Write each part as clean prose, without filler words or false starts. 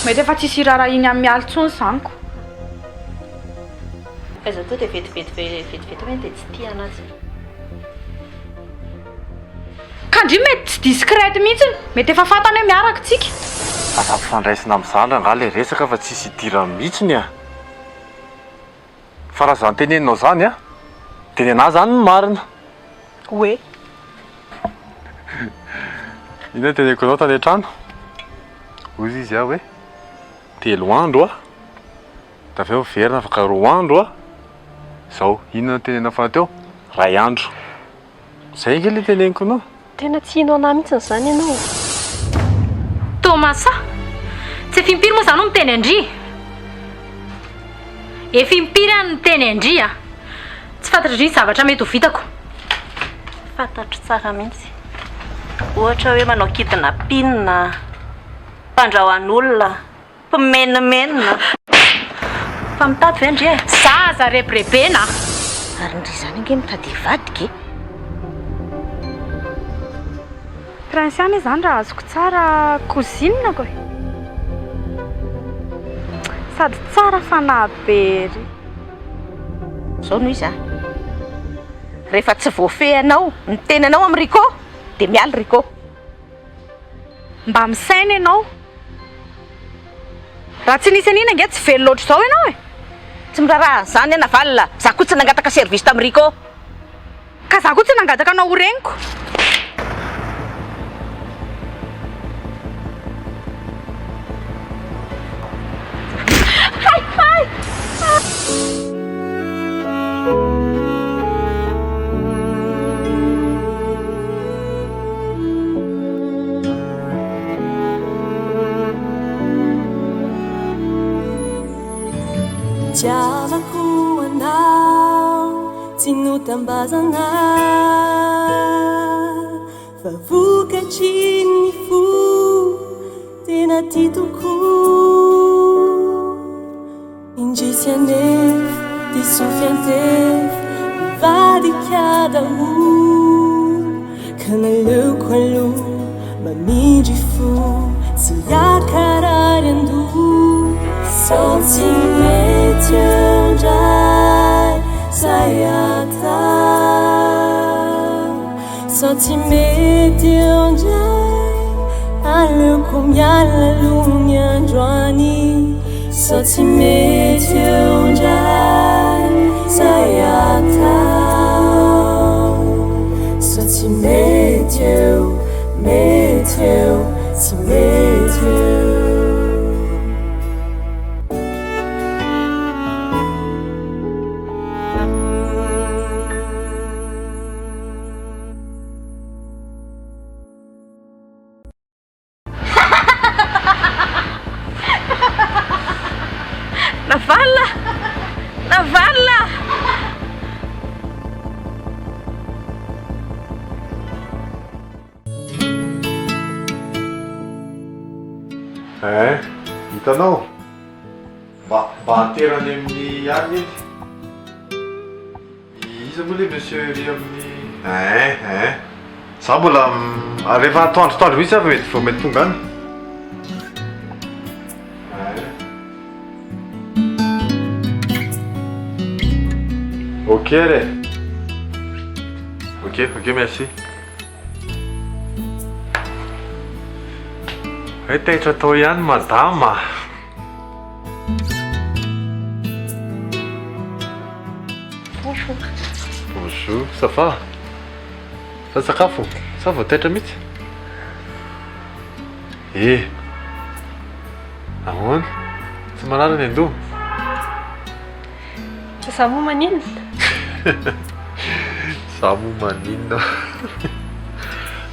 mety efa tsisy irara iny amin'ny alitsony zaniko. Fa izy to dia vetivety hoe dia tsy tia anazy. Kandry mety tsy discrète mihitsy, mety efa fantany hoe miaraka tsika. Asa mpifandraisina amin'ny zandra nga le resaka fa tsisy idirany mihitsiny a. Fa raha zany teneninao zany a, tenena zany ny marina. Hoe Ina teneniko anao tany an-trano. Hoy izy aho hoe 3 andro a, da avy eo verina afaka 2 andro a. Zao, inona tenena fa teo? 2 andro. Zay nge le teneniko anao. tena tsy hinao anahy mihitsy zany ianao. Tomasa, tsy efa impiry moa zany no miteny andria. Efa impiry any ny teny andria. Tsy fantatra ny zavatra mety ho vitako. Fantatro tsara mihitsy. Ohatra hoe manao kidnapping, mpandrahoan'olona, mpimenimena. Fa mitady ve andria? Zaza rebirebena. Ary ndry zany ange mitady hivadika. Prinsiany zany raha azoko tsara cousine koe. Sady tsara fanahy be ry. Zao noho izy a. Rehefa tsy voafehinao ny tenanao amin'ny Ricot, dia miala Ricot. Mba misaina ianao. Raha tsy nisy an'iny ange tsy velo loatra zao ianao e. Tsy miraharaha zany ana valina. Za koa tsy nangataka service tamin'ny Ricot. Ka za koa tsy nangataka anao ho reniko. Tiavako anao, tsy notambazana, fa vokatry ny fo tena ty tokoa. Indrisy anefa, disofy antefy, mivadika daholo, ka naleoko aloha mamindry fo, tsy akarary andoha. Sao tsy mety andray zay ata, sao tsy mety andray aleoko miala aloha ny androany. Sao tsy mety andray zay ata, sao tsy mety eo, tsy mety eo. Navalla! Hitanao? Mba anterany amin'ny any iny. Iza moa le monsieur ry amin'ny... Za mbola rehefa atoandro misy avy mety vao mety tonga any. Ok, allez. Ok, merci. Taitra atao ihany madama. Bonjour. Bonjour, ça va? Fa sakafo? Sa vao taitra mihitsy? Ahoana? Tsy manara ny andoha? Za moa maninona? Za moa maninona?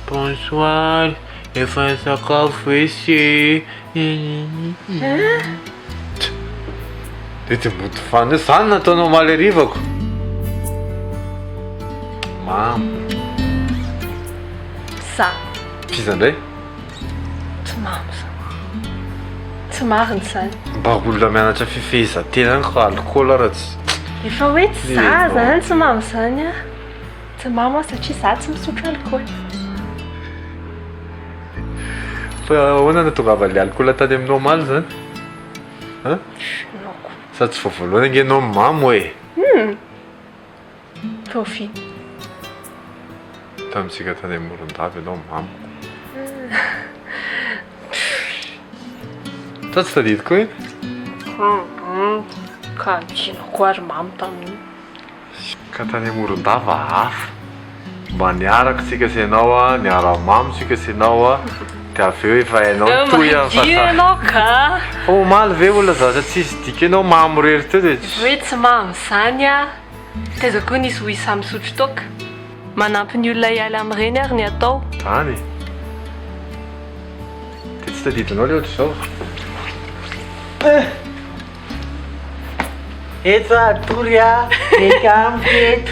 Bonsoir, efa sakafo esy. Ty moto fana zany nataonao maly arivako. Mamo. Za. Fiza ndray? Tsy mamo za. Tsy marina zany. Mba olona mianatra fifehezantena any ka alcool raha tsy... Efa hoe tsy za zany tsy mamo zany a. Tsy mamo satria za tsy misotro alcool. fa ahoana na tonga avaly alikola tany aminao maly zany a sady tsy voavoaloana angenao mamy hoe Tofi. tamintsika tany amorondavy ianao mamy sa tsy tadidiko iny Ka tianako ary mamy tamin'iny. ka tany amorondava hafa mba niaraka tsika sy ianao a niara-mamy tsika sy ianao a de avy eo efa hainao toy Ianao ka fa omaly ve olona zaza tsisy dika ianao mamy rery teo de hoe tsy mamy zany a. Teza koa nisy Wisa misotro toka. Manampy ny olona hiala amin'ireny ary ny atao. tany de tsy tadidinao le ohatra zao Eto toria, ekam eto.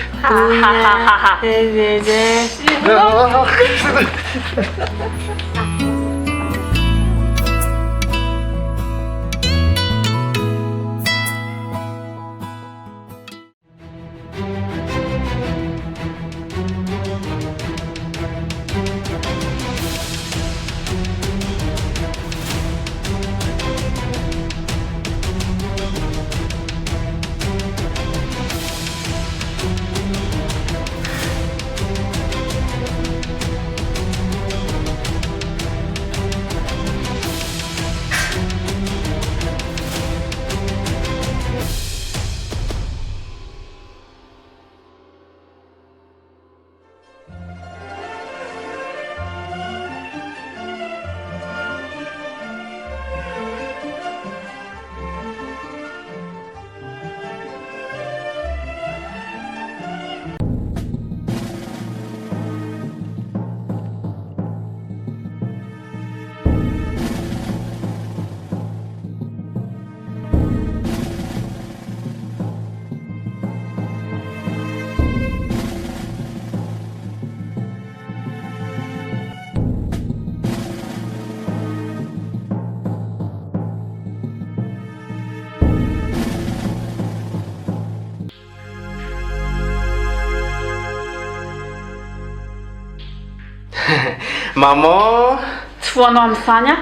Maman, Tsy foanao amin'izany a.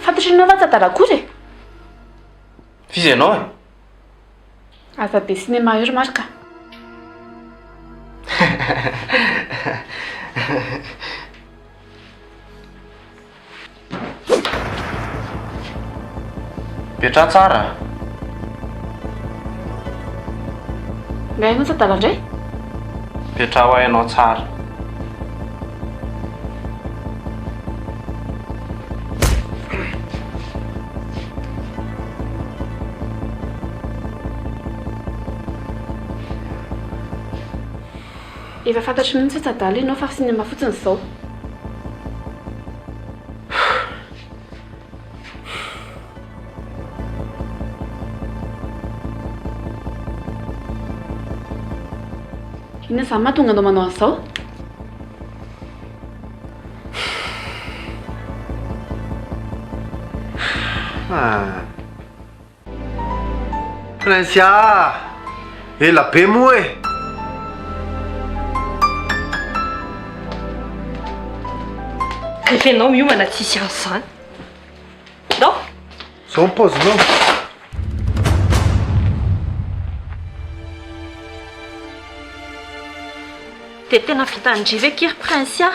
Fantatry ianao fa Tantara akory e. fizy ianao e? Aza be sinema io ry marika. Petra tsara. Nga ianao Tantara indray? Petra ho hainao tsara. Efa fantatry mihitsy hoe Tantara ianao fa sinema fotsiny izao. Inona izany mahatonga anao manao an'izao? Prinsia ela be moa e Rehefa ianao miomana tsisy an'izany. Dao zao mipaozinao Dia tena vitandriva ekiry Prinsia.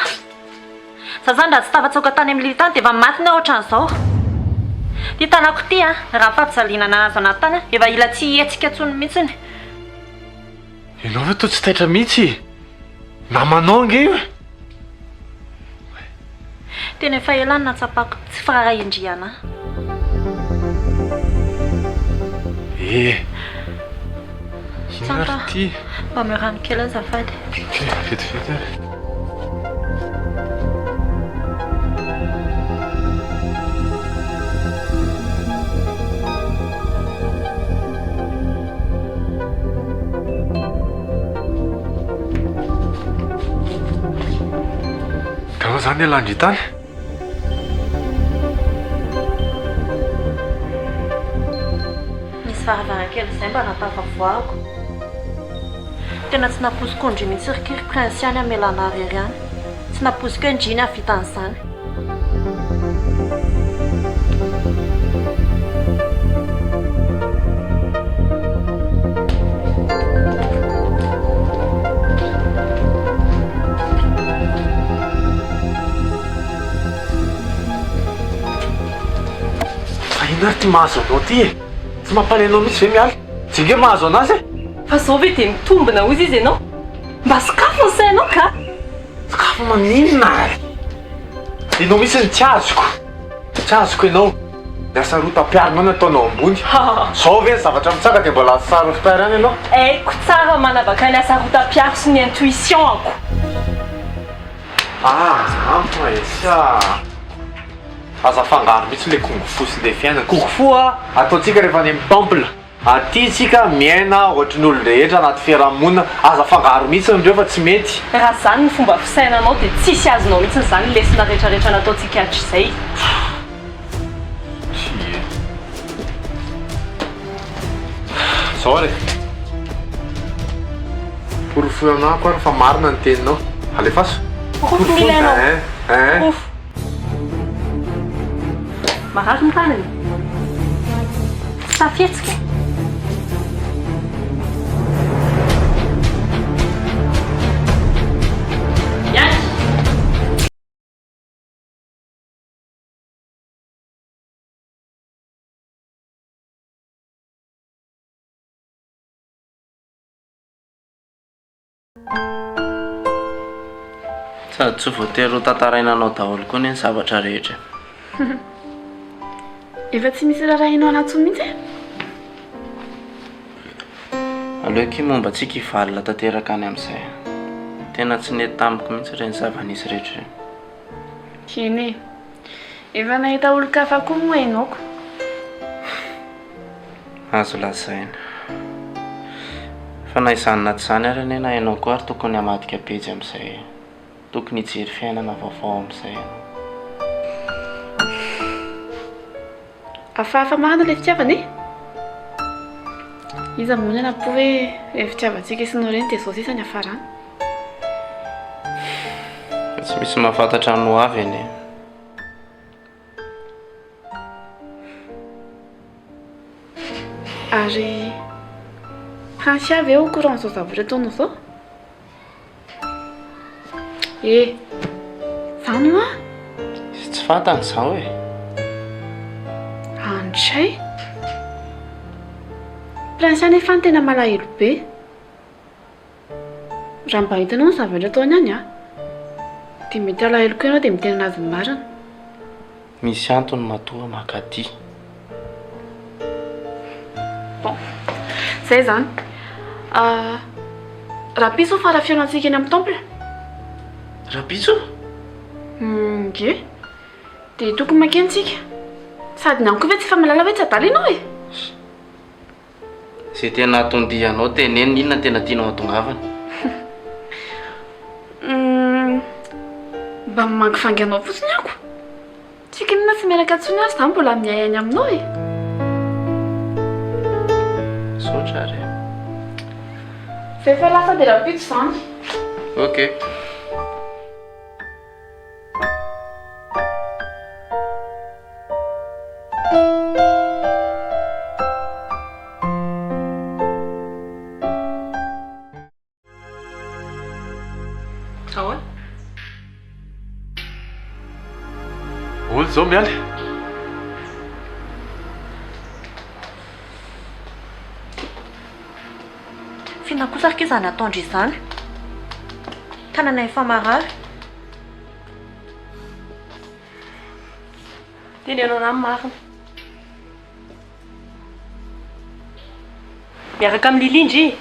Za zany raha tsy tafatsaoka tany amin'ny litany dia efa matiny aho ohatran'izao. Ty tanako ty a raha fampijaliana azo anatany efa ila tsy hihetsika ntsony mihitsiny. ianao ve to tsy taitra mihitsy namanao nge io Tena efa elany natsapako tsy faraindriana. Inona ry ty Mba miarano kely azafady. vetivety Dao zany alandry tany Misy varavarankely izay mba natafavoako. Tena tsy naposiko indry mihitsy rikiry Prinsiany amelana ariary any. Tsy naposiko indriny avita an'izany. Ina ty mahazo anao ty e? Tsy mampalenao mihitsy ve miala? Tsy nge mahazo anazy e? Fa zao ve dia mitombina ozy izy ianao? Mba sakafo ny sainao ka? Sakafo maninona ary? Ianao mihitsy ny tsy azoko. Tsy azoko ianao. Niasa roa tapiarina ny ataonao ambony. Zao ve ny zavatra mitsaka dia mbola sary fitara any ianao? Haiko tsara manavaka ny asa rotam-piaro sy ny intuition-ako. Ampy esa. Aza fangaro mihitsy le kungfu sy le fiainana. Kungfu ataontsika rehefa any amin'ny temple. Aty tsika miaina ohatry ny olo rehetra anaty fiarahamonina. Aza fangaro mihitsy andreo fa tsy mety. Raha zany ny fomba fisainanao dia tsisy azonao mihitsy zany lesona rehetrarehetra nataontsika hatrizay. Zao re. Porofo anako ary fa marina ny teninao. Alefaso. Porofo mila ianao. Porofo. Marary ny tanany. Safietsika. Yaky. Sady tsy voatery ho tantarainanao daholo koa ny zavatra rehetra. Efa tsy misy raha rahinao anaty mihitsy e? Aleoko momba antsika hivalina tanteraka any amin'izay. Tena tsy nety tamiko mihitsy ireny zava-nisy rehetra ireny. Keny e. Efa nahita olo-kafa koa moa ianaoko. Azo lazaina. Fa na izany na tsy izany ary anie na ianao koa ary tokony hamadika pejy amin'izay. Tokony hijery fiainana vaovao amin'izay. Hafahafa marina ilay fitiavana e? Iza moa na po hoe ilay fitiavantsika isinao ireny dia izao sisa ny hafarana. Tsy misy mahafantatra ny ho avy anie. Ary hansy avy eo courant izao zavatra ataonao izao? Zany hoa? Izy tsy fantany izao e. Andray? Prinsiany efa ny tena malahelo be. Raha mba hitanao ny zavatra ataony any dia mety alahelo koa ianao dia mitena azy ny marina. Misy antony matoa makaty. Bon, zay zany. Rapiso fa raha fiainantsika eny amin'ny temple? Rapiso? Nge. Dia tokony makeny tsika. Sady ny anko ve tsy fa malala hoe tsy adala ianao e? Izay tena atondianao teneny inona tena tianao atongavana? Mba mamangy fanganao fotsiny ako. Tsika inona tsy miaraka antsony azy zany mbola miay any aminao e. Saotra re. Zay fa lasa dia rapito zany. Ok. Ahoana? Olo zao miala. Finakosarika izany ataondry izany. Tanana efa marary. Tenenao na marina. Miaraka amin'ny Lilindry.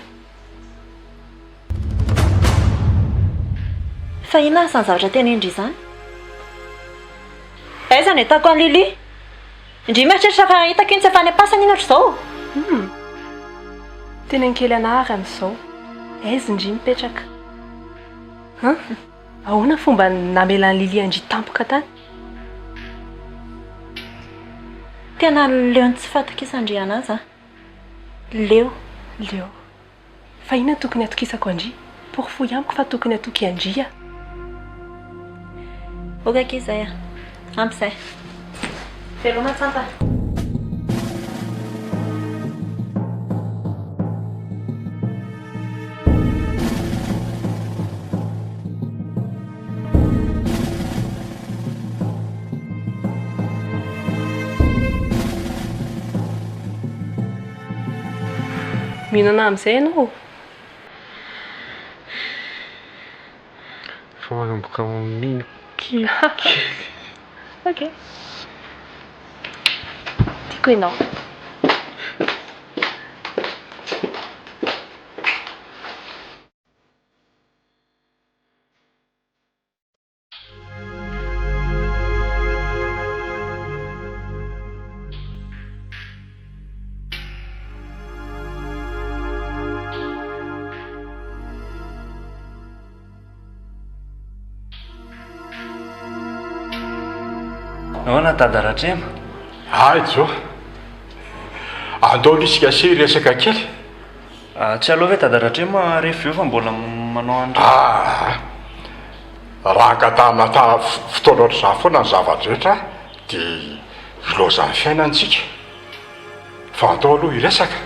Fa ina asany zavatra tena indry izany? Aiza ny atako an'i Lili? Indry mieritreritra fa hitako iny tsy efa any am-pasany iny ohatr'izao. Tena kely anahary amin'izao. Aiza indry mipetraka? Ahoana fomba namelan'ny Lili andry tampoka tany? Tena leo tsy fatako isandry anazy. Leo. Fa ina tokony atokisako andry? Porofo amiko fa tokony atoky andry. Okaka izay ampizay. Veloma tsanta. Mihinana amin'izay ianao? Fa manomboka min'ny Okey. Tiako ianao. Ahoana tadaratrema? Zao andao isika se resaka kely. Tsy aloha ve tadaratrema rehefa eo fa mbola manao andro. Raha angatahana fotoana ohatr'izao foana ny zavatra rehetra dia ilozan'ny fiainantsika. Fa andao aloha hiresaka.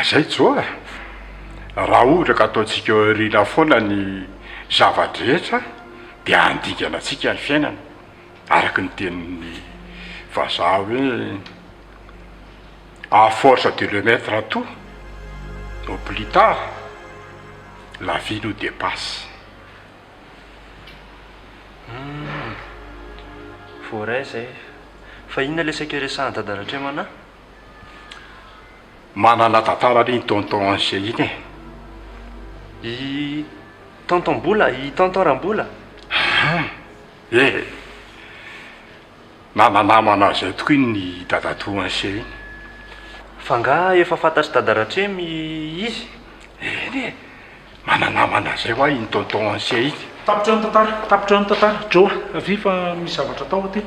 Zay jo raha ohatra ka ataontsika eo ariana foana ny zavatra rehetra dia andingana antsika ny fiainana araka ny tenin'ny vazaha hoe à force de le mettre à tout au plus tard la vie nous dépasse. Voaray zay fa inona le saika resahany tadaratrema ana? Manana tantara iny tonton anse iny I tonton-bola, I tonton-rambola. Nananamana zay tokoa ny dadatoa anse iny. Fa nga efa fantatry tadaratremy izy? Eny mananamana zay hoa iny tonton anse iny. Tapitra ny tantara, Joa, avy fa misy zavatra tao aty.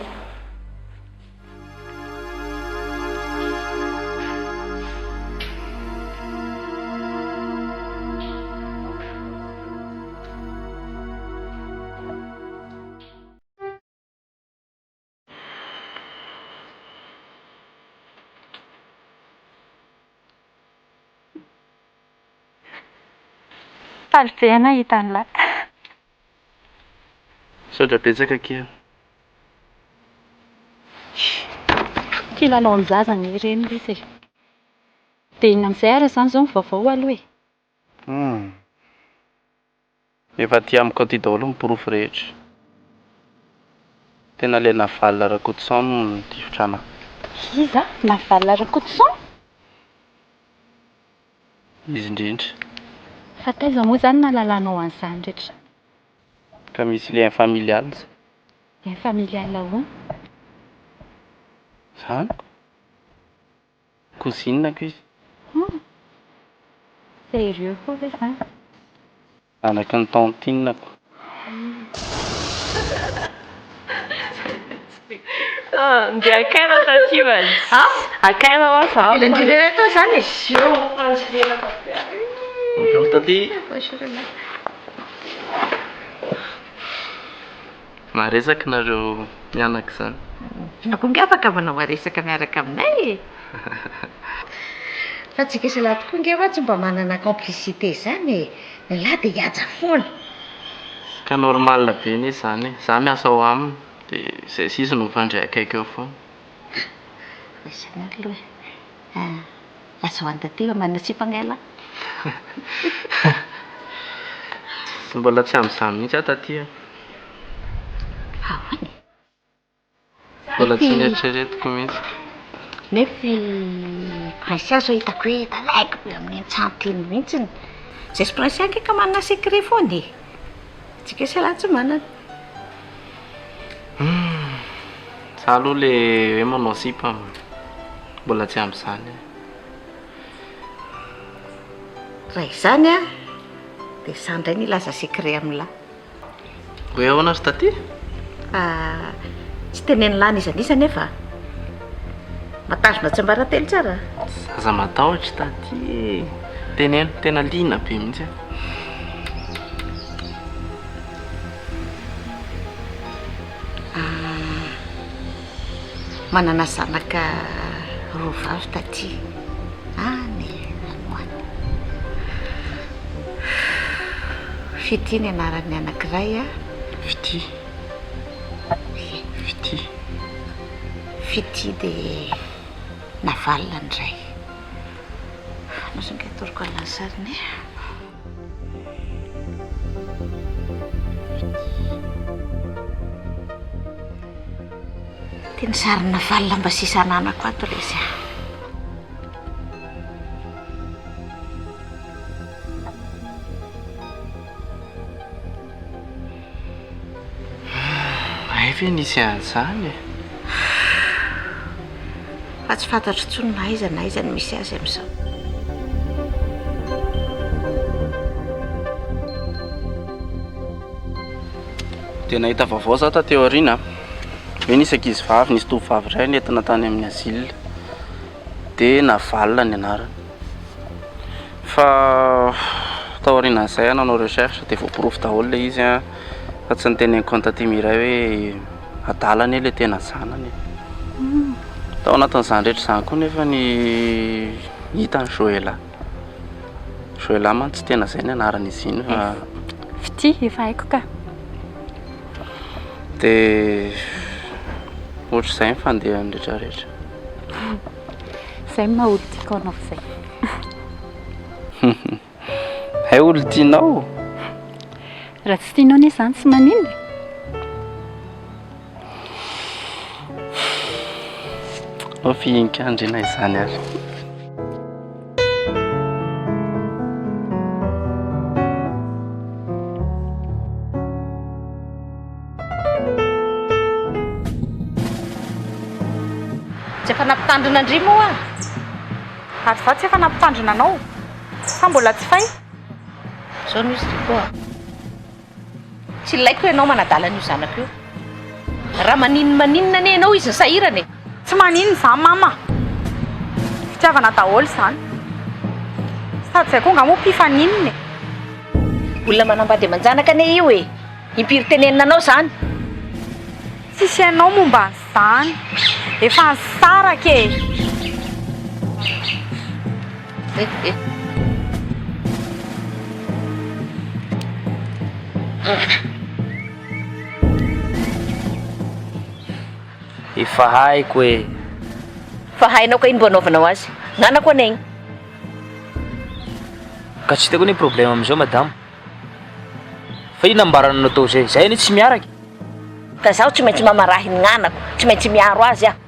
Faly be ana hitan'la. Sodra betsaka kely. Kilalao ny ireny izy e. Dia iny amin'izay ara izany izao ny vaovao aloha e. Efa ty amiko aty daholo mipirofo rehetra. Tena le navalina rakotosan no tifotrana. Iza? Navalina rakotosan? Izy indrindra. Fa taiza moa izany nahalalànao an'izany rehetra? Ka misy lien familial. Lien familial ahoana? Zany? Cousinako izy. Sérieux koa ve izany? Anaky ny tantinako. Dia akaina taty vazy. Akaina hoa za. Ilandrina tao izany e. Eo taty. Maresaka nareo mianaka izany. Nakonga afaka manao maresaka miaraka aminay e. Fa tsika salahy tokoa nge tsy mba manana complicité izany e. Ny lahy dia hihaja foana. Ka normal be ne izany. Za miasa ao aminy dia izay sisa no mifandray akaiky eo foana. Izany aloha. Lasa ho any taty fa manana tsipangaila. Mbola tsy amin'izany mihitsy aho taty. Ahoana? Mbola tsy nieritreretiko mihitsy. Nefa Prince hitako hoe talaiko be amin'ny antsantiny mihitsy. Zay sy Prince ka manana secret foana e. Tsika salahy tsy manana. Za aloha le hoe manao sipa mbola tsy amin'izany. Raha izany a dia za indray ny laza secret amin'lahy. Hoe ahoana ry taty? Tsy teneny lany izanisa nefa matazona tsy mbaratelo tsara. Zaza matahotra taty. Teneno tena liana be mihitsy. manana zanaka roa vavy taty any anoany. Fity ny anaran'ny anankiray a. Fity. Fity. Fity dia navalina indray. Nosonga toroko an'ilany sariny. Tiany sarina valina mba sisa ananako ato ilay izy. Ve nisy an'izany? Fa tsy fantatro intsony na aiza ny misy azy amin'izao. Tena hita vaovao zaho taty aoriana. Hoe nisy ankizy vavy, nisy tovovavy iray nentina tany amin'ny asile dia navalina ny anarany. Fa tao aorianan'izay nanao recherche dia voaporofo daholo ilay izy a. Fa tsy niteneniko ny taty Iray hoe adalany ilay tena zanany. Tao anatin'izany rehetra izany koa nefa ny hita ny Joëla. Joëla man tsy tena izay ny anaran'izy iny fa Fity efa haiko ka. dia ohatr'izay ny fandehany rehetrarehetra. Izay maha olo tiako anao izay. Hay olo tianao? Raha tsy tianao anie izany tsy maninona. Ao fihinkandrina izany ary. Tsy efa nampitandrina andry moa a. Ary za tsy efa nampitandrina anao. Fa mbola tsy fay. Zao no izy tokoa. Tsy ilaiko ianao manadalana io zanako io. Raha maninona anie ianao izy ny sahirany. Tsy maninona izany mama. Fitiavana daholo izany. Sady izay koa ngamo mpifaninona. Olona manambady amanjanaka anie io e. Impiry tenenina anao izany. Tsisy ianao momba an'izany. Efa nisaraka e. Efa haiko e. Fa hainao ka iny mbo anaovanao azy. Nanako anegny. Ka tsy hitako ny problème amin'izao madamo. Fa ino ambarana natao zay? Zay anie tsy miaraka. Ka zaho tsy maintsy mamarahy ny gnanako, tsy maintsy miaro azy aho.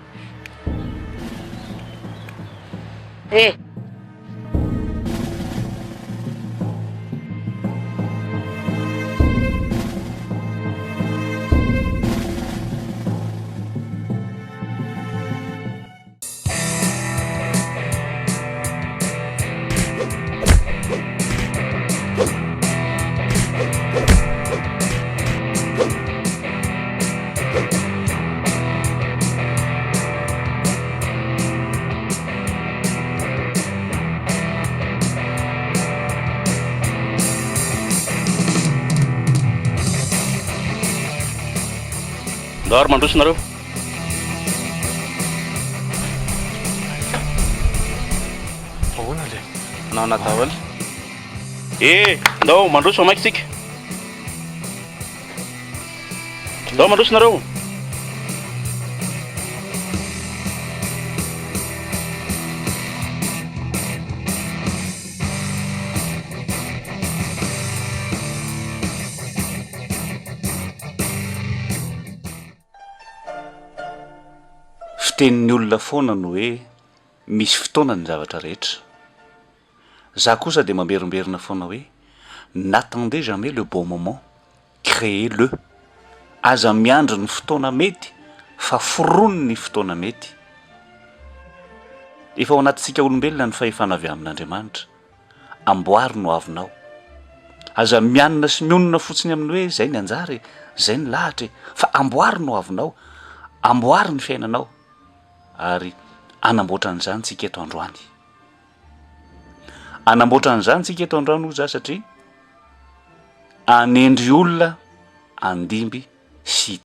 Ndao ary mandroso nareo. Ahoana le? Naona daholo. Ndao mandroso maiky tsika. Ndao mandroso nareo. Fitenin'ny olona foana no hoe misy fotoana ny zavatra rehetra. Za kosa dia mamberimberina foana hoe n'attendez jamais le bon moment, créez-le. Aza miandry ny fotoana mety fa forono ny fotoana mety. Efa ao anatintsika olombelona ny fahefana avy amin'Andriamanitra. Amboary no avinao. Aza mianina sy mionona fotsiny amin'ny hoe zay ny anjary, zay ny lahatra, fa amboary no avinao, amboary ny fiainanao. Ary anamboatra an'izany tsika eto androany. Anamboatra an'izany tsika eto androany ho za satria anendry olona andimby sy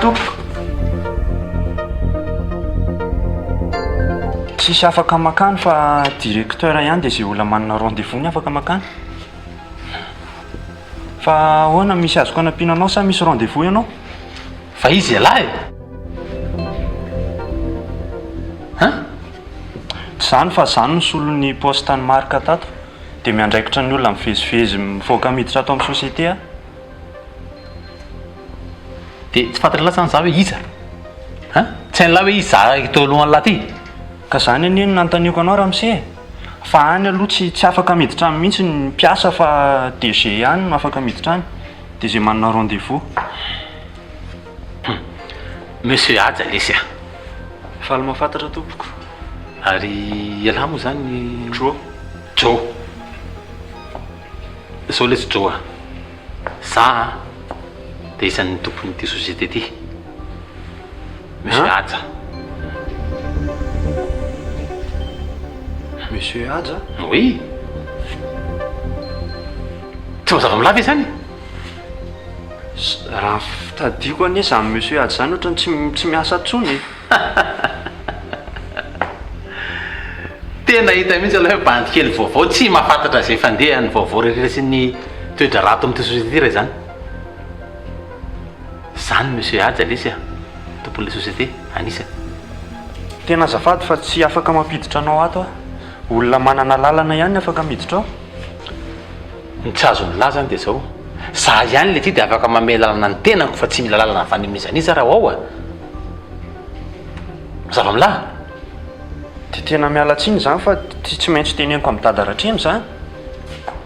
Tompoko tsisy afaka makany fa directeur ihany dia zay olona manana rendez-vous ny afaka makany fa ahoana misy azoko anampiananao sa misy rendez-vous ianao fa izy alahy zany fa zany nysolon'ny postany marika tato dia miandraikitra ny olona mivezivezy mivoaka miditra ato amin'ny société a dia tsy fantatra latsany za hoe iza tsy hain'lahy hoe iza itao alohan'ny lahy ty ka zany anie no nanontaniako anao raha mise fa any aloha tsy afaka miditra any mihitsy ny mpiasa fa DG ihany no afaka miditra any dia zay manana rendez-vous monsieur aja lesy a fa lo mahafantatra tompoko ary ialahy moa zany jo zao lesy jo a za dia isan'ny tompon'ity société ty monsieur aja monsieur aja oui tsy mazava milava zany raha fitadiako anie zany monsieur aja zany ohatrany tsy miasa tsony tena hita mihitsy aloha hoe bandy kely vaovao tsy mahafantatra zay fandeha ny vaovao rehetra sy ny toedra rato amin'ity société ray zany monsieur aja lesy a tompon'le société anisa tena azafady fa tsy afaka mampiditra anao ato a olona manana lalana ihany afaka miditra ao ny tsy azo ny lahy zany dia zao za ihany le ty dia afaka mame lalana ny tenako fa tsy mila lalana fanimizaniza raha ao a zava-milahy dia tena miala tsiny zany fa tsy maintsy teneniko amin'ny dadaratreny zany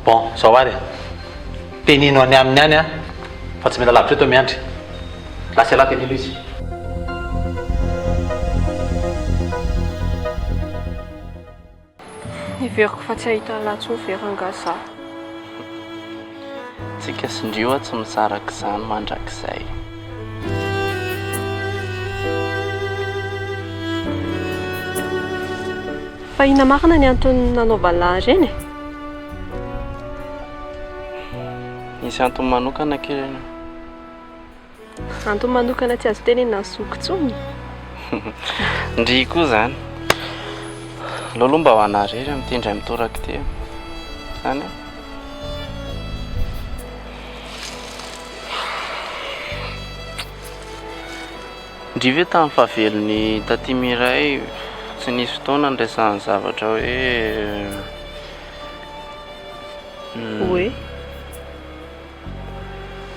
bon zao ary tenino any aminy any a fa tsy mila lavitra eto miandry lasa lahy tenilo izy iveriko fa tsy ahita latso miverangasa tsika sindrioa tsy misaraka izany mandrakizay fa ina marina ny antony nanaova lahy reny misy antony manokana kely antony manokana tsy azo tenena sokotsony ndry koa zany lolo mba ho anarery mitendry mitoraka ty zany ndry ve tamin'ny fahavelon'ny tatimy Iray tsy nisy fotoana ndraisan'ny zavatra hoe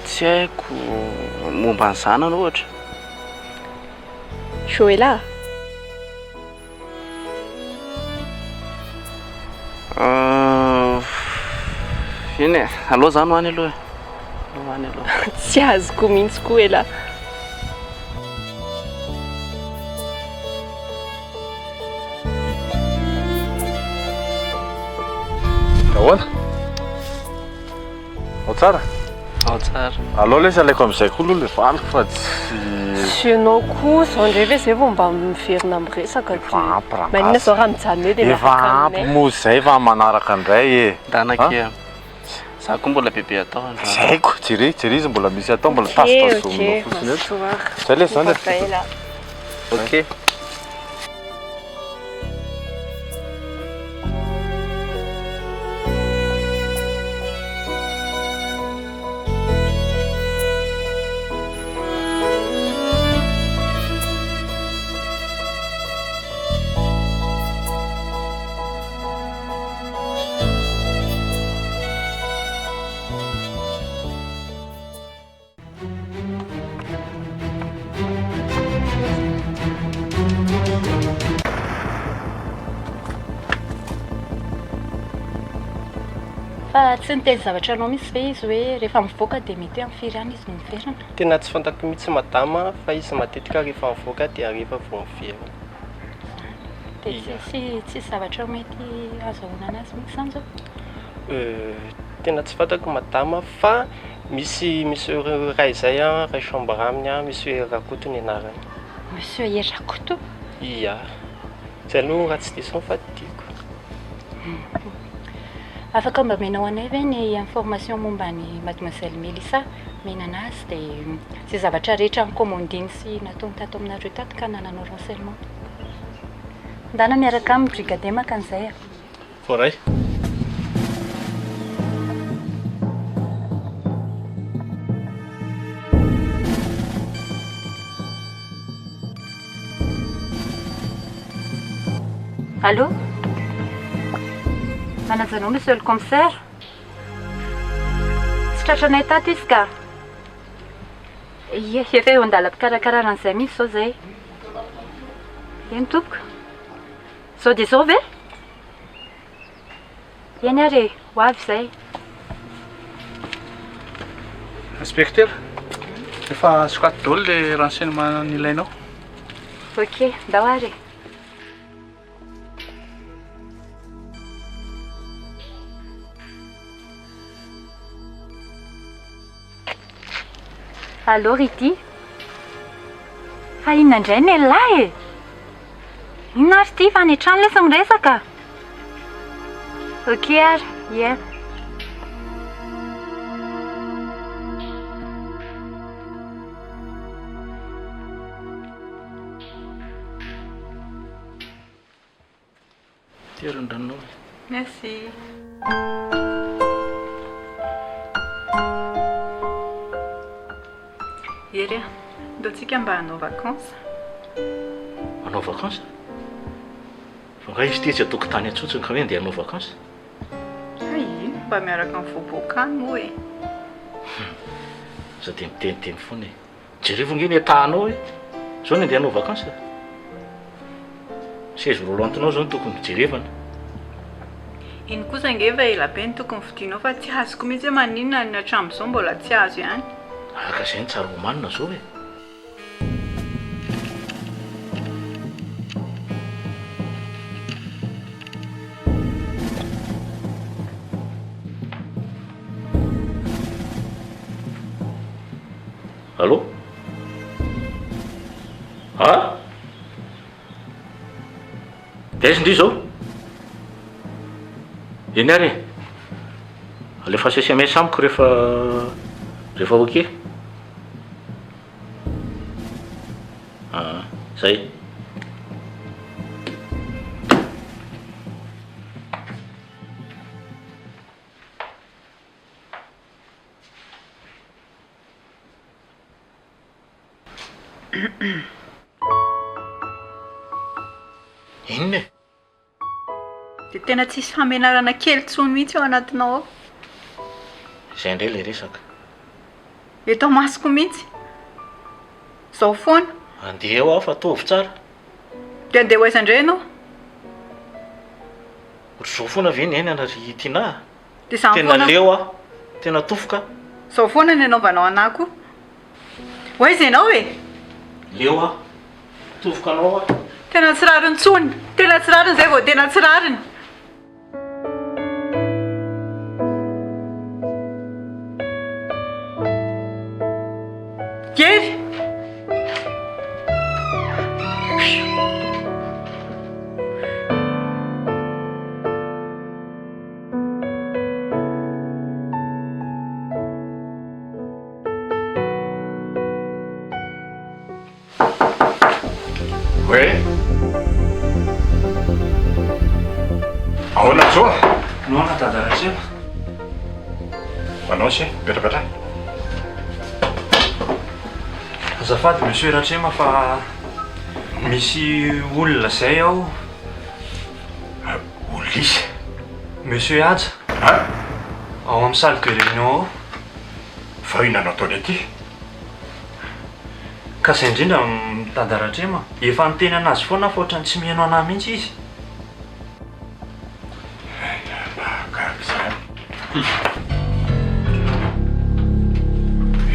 tsy haiko momba ny zanany ohatra Joela iny aloha zany hoany aloha tsy azoko mihitsy koa ela ahoana ao tsara tsara aloha lesy alaiko amin'izay koa aloha le valiko fa tsy anao koa zao indray ve zay vao mba miverina miresaka manina zao raha mijanona hoe dia efa ampy moa zay efa manaraka indray e danakea za koa mbola bebe atao zaiko jeri izy mbola misy atao mbola tasitasominao fotsiny eto zay lesy zany ok fa tsy niteny zavatra anao misy ve izy hoe rehefa mivoaka dia mety hoe amin'ny firy any izy no miverana tena tsy fantako mihitsy madama fa izy matetika rehefa mivoaka dia rehefa vao miverana dia tsisy zavatra mety azahoana anazy mihitsy zany zao tena tsy fantako madama fa misy ray izay a ray chambre aminy a misy hoe rakoto ny anarany monsieur Erakoto ia zay aloha raha tsy diso fa tiako afaka mba menao anay ve ny information momba ny mademoiselle Melissa mena anazy dia zay zavatra rehetra nycommandiny sy nataony tato aminareo tato ka nananao renseignement ndana miaraka amin'ny brigade maka an'izay a foray Allô? Manazanao, monsieur le commissaire? Tsy tratranay tato izy ka? Ie, efa eo an-dalam-pikarakarana an'izay mihitsy zao zay. Eny tompoko? Zao dia zao ve? Eny ary, ho avy izay. Inspecteur, efa sokaty daholo le renseignement nilainao. Ok, ndao ary. Allô, Riti? Fa inona indray ny lahy e? Inona ary ty fa any an-trano lesa miresaka? Ok ary, ie. Tiaron-dranonao. Merci. Ery, ndeotsika mba hanao vacances. Hanao vacances? Fa nga izy ty tsy atokotany atsotsiny ka hoe andeha hanao vacances? Ay, mba miaraka amin'ny voabokany moa e. Za dia miteniteny foana e. Jerevy nge ny atahanao e. Zao ny andeha hanao vacances? Seize volantinao zao ny tokony jerevana. Iny kosa ngeva elabe ny tokony vidianao fa tsy azoko mihitsy hoe maninona ny hatramin'izao mbola tsy azo ihany. Aka izay ny tsara omanina zao e. Allô? Ah? Daizy indry zao? Eny ary? Alefa SMS amiko rehefa ok? Ah, zay. Inona e? Dia tena tsisy famenarana kely tsony mihitsy eo anatinao ao. Izay indray ilay resaka. Eto masoko mihitsy. Zao foana. Andeha eo aho fa tovy tsara. Dia andeha ho aiza indray ianao? Ohatr'izao foana ve ny aina ary tiana? Dia izany Tena foana. leo aho, tena tofoka. Zao foana ny anaovanao anahy koa. Ho aiza ianao e? Leo aho, tofoka anao aho. Tena tsy rariny tsony. Tena tsy rariny izay vao tena tsy rariny. Gery! Oui. Ahoana zao? Noana Tantara tseo. Manao se, petrapetra. Azafady monsieur Ratrema fa misy olona zay ao. Olisa? Monsieur Aja. Ao amin'ny salle de réunion ao. Fa inona nataony aty? Ka izay indrindra Tantara Ratrema. Efa niteny anazy foana fa ohatrany tsy mihaino anahy mihitsy izy.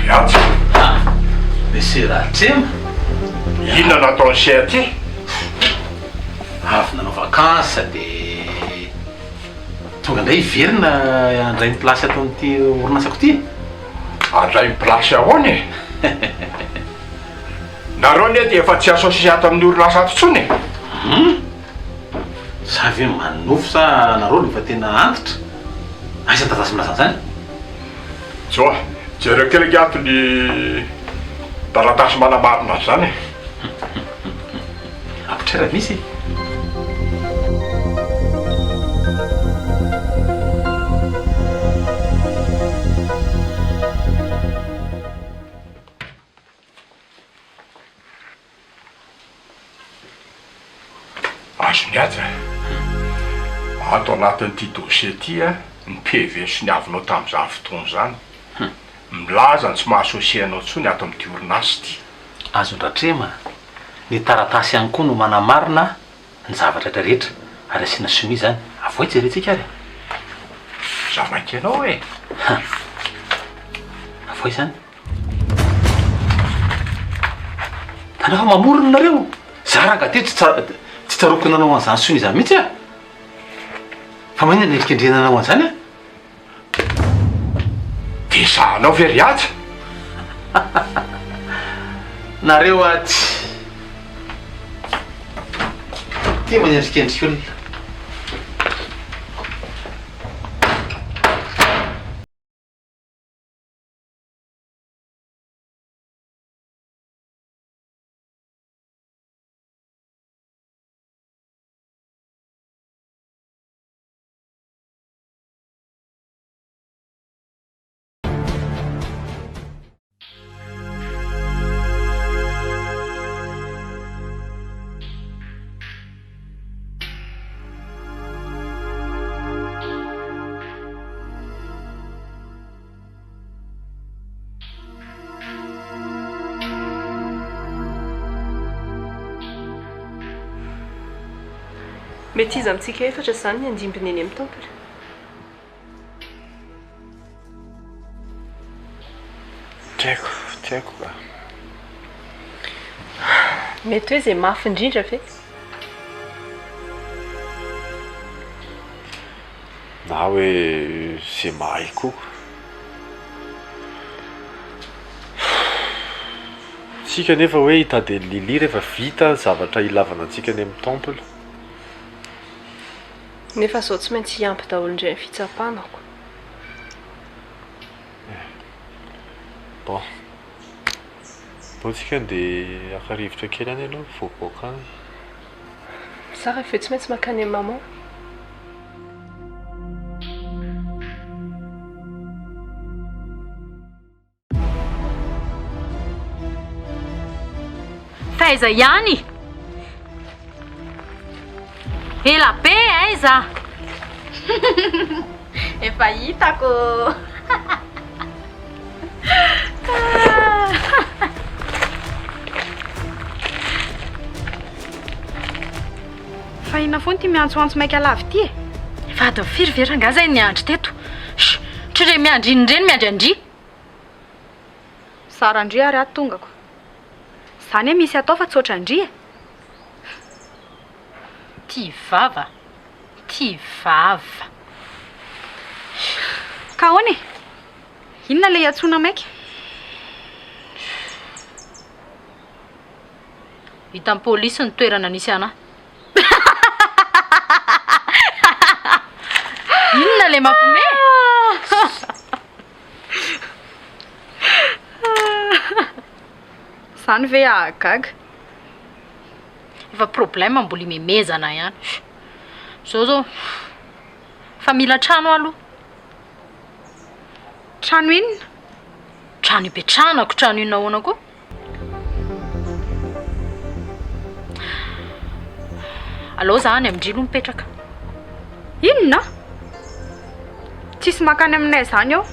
Aja. Monsieur Ratrema. Inona nataony se aty? Avy nanao vacances dia tonga indray hiverina handray ny plasy ato amin'ity orinasako ty. Handray ny plasy ahoany e? Nareo anie dia efa tsy asosiaty amin'ny orinasa ato intsony e? Sa ve manofo sa nareo efa tena antitra? aiza taratasy milaza zany Joa, jereo kely antony taratasy manamarina zany. Ampitrera misy. Azony aza ato anatin'ity dossier ty ny PV sy ny avinao tamin'izany fotoana zany milaza ny tsy mahasosianao tsony ato amin'ity orinasy ty. Azondratrema ny taratasy ihany koa no manamarina ny zavatra rehetra ary asiana somi zany avoa jerentsika ary zavaika ianao e avoa zany tanafa mamorona nareo za raha te tsy tsaroko nanao an'izany somi zany mihitsy a fa manina ny elikendrenanao an'izany a de zahanao ve riaja nareo aty ty manendrikendrika olona mety izy amintsika efatra zany ny andimbiny eny amin'ny tompony. Tiako ka. Mety hoe izay mafy indrindra ve? Na hoe zay mahay koa. Tsika nefa hoe hitady lili rehefa vita zavatra ilavana antsika any amin'ny temple. Nefa zao tsy maintsy hiampy daholo indray ny fitsapanako. Bon. Tsika dia aka-rivotra kely any aloha voaboaka any. Sara efa tsy maintsy makany amin'ny maman. Faiza ihany ela be aiza efa hitako fa ina foana ty miantsoantso maika lavy ty e efa adiny firy ve rangahy zay miandry teto tre miandry inindreny miandry andry sara andry ary ato tongako zany hoe misy atao fa tsy oatra andry e ty vava ka hoany e inona le iatsona maika hita amin'ny polisy ny toerana nisy anahy inona le mampome zany ve ahagaga efa problème mbola imemezana ihany zao fa mila trano aloha trano inona trano ipetranako trano inona ahoana koa allo zany amindrilo mipetraka inona tsisy makany aminay zany ao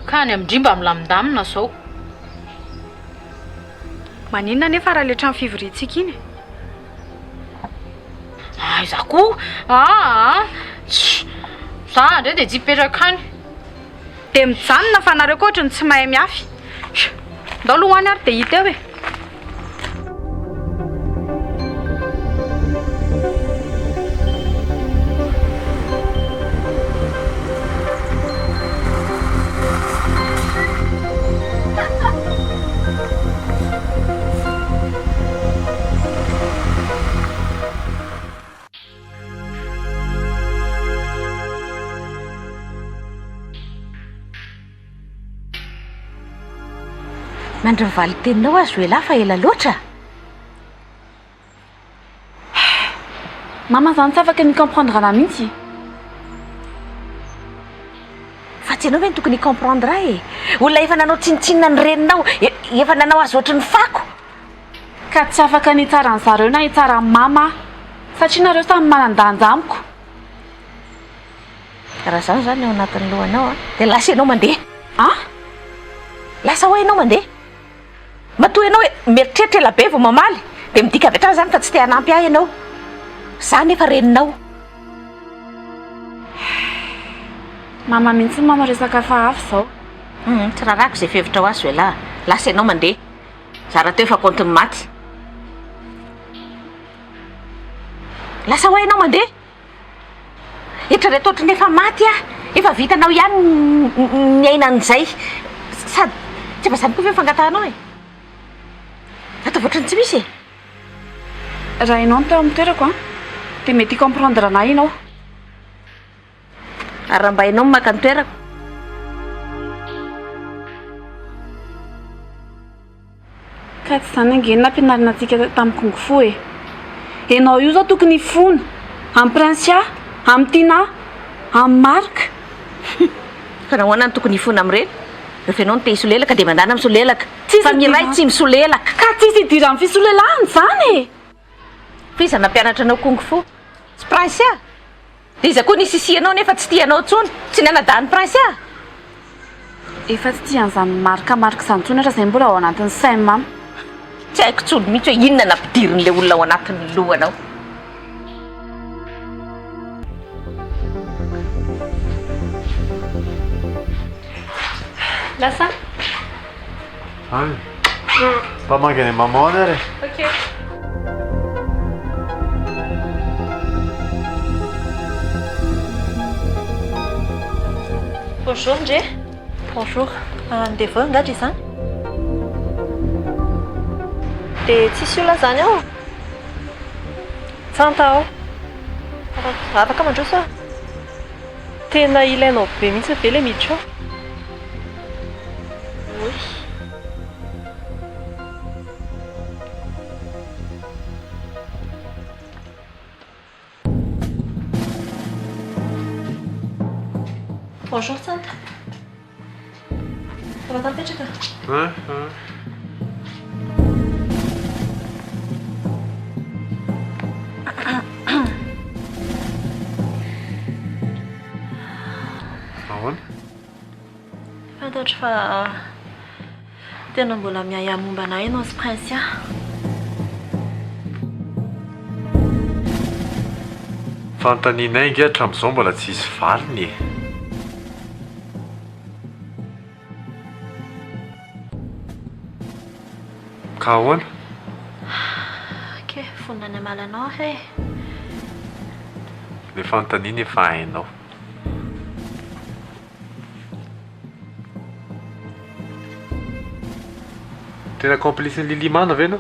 ka ny amindrimba milamindamina zao maninona nefa raha le trano fivoriantsika iny aiza koa za ndray dia tsy hipetraka any dia mijanona fa nareo koa ohatrany tsy mahay miafy ndao aloha hoany ary dia hita eo e mandry mivaly teninao azy hoe lafa ela loatra mama zany tsy afaka ny comprendre ana mihitsy fa tsy anao ve ny tokony comprendre e olona efa nanao tsinitsinina ny reninao efa nanao azy ohatry ny fako ka tsy afaka ny tsara ny zareo na hitsara ny mama satria nareo samy manan-danja amiko raha zany zany ao anatin'ny lohanao a dia lasa ianao mandeha lasa ho ianao mandeha matoa ianao hoe mieritreritra ela be vao mamaly dia midika avy hatrany zany fa tsy te hanampy ahy ianao za nefa reninao mama mihitsy ny manao resaka fa afy zao tsy raharako izay fihevitra ho azy hoe lahy lasa ianao mandeha za raha teo efa kontiny maty lasa ho ianao mandeha etrareta ohatry ny efa maty a efa vitanao ihany ny ainan'izay sady tsy efa zany koa ve mifangatahanao e ataovy ohatrany tsy misy e raha ianao no teo amin'ny toerako dia mety comprendre anahy ianao ary raha mba ianao maka ny toerako ka tsy zany angeny nampianarina antsika tamin'ny kongofo e ianao io zao tokony fona amin'ny prinsia amin'ny tina amin'ny marika fa nahoana ny tokony hifona amin'ireny rehefa ianao no te hisolelaka dia mandana misolelaka fa miray tsy misolelaka ka tsisy hidira amin'ny fisolelahany zany e fiza nampianatra anao kongofo tsy prinsia dia iza koa nisy isianao nefa tsy tianao ntsony tsy nanadany prinsia efa tsy tian'izany marika izany ntsony raha izay mbola ao anatin'ny sain mama tsy haiko tsony mihitsy hoe inona nampidirin'ilay olona ao anatin'ny lohanao Lasa Allez. Pas manquer les mamans, allez. Ok. Bonjour, Ndje. Bonjour. Andeha vao angady izany. Dia tsisy olona zany ao. Tsanta ao. Afaka mandroso aho. Tena ilainao be mihitsy ve ilay miditra ao? Oui. Bonjour, Santa. Ça va t'empêcher? Ouais. Ahoana? Fantatro fa tena mbola miaya momba anahy ianao sy prince. Fanontanianay inga hatramin'izao mbola tsy hisy valiny e. Ka ahoana? Ke fonany amalanao he. Le fanontaniana efa hainao. Tena complice ny Lilimana ve anao?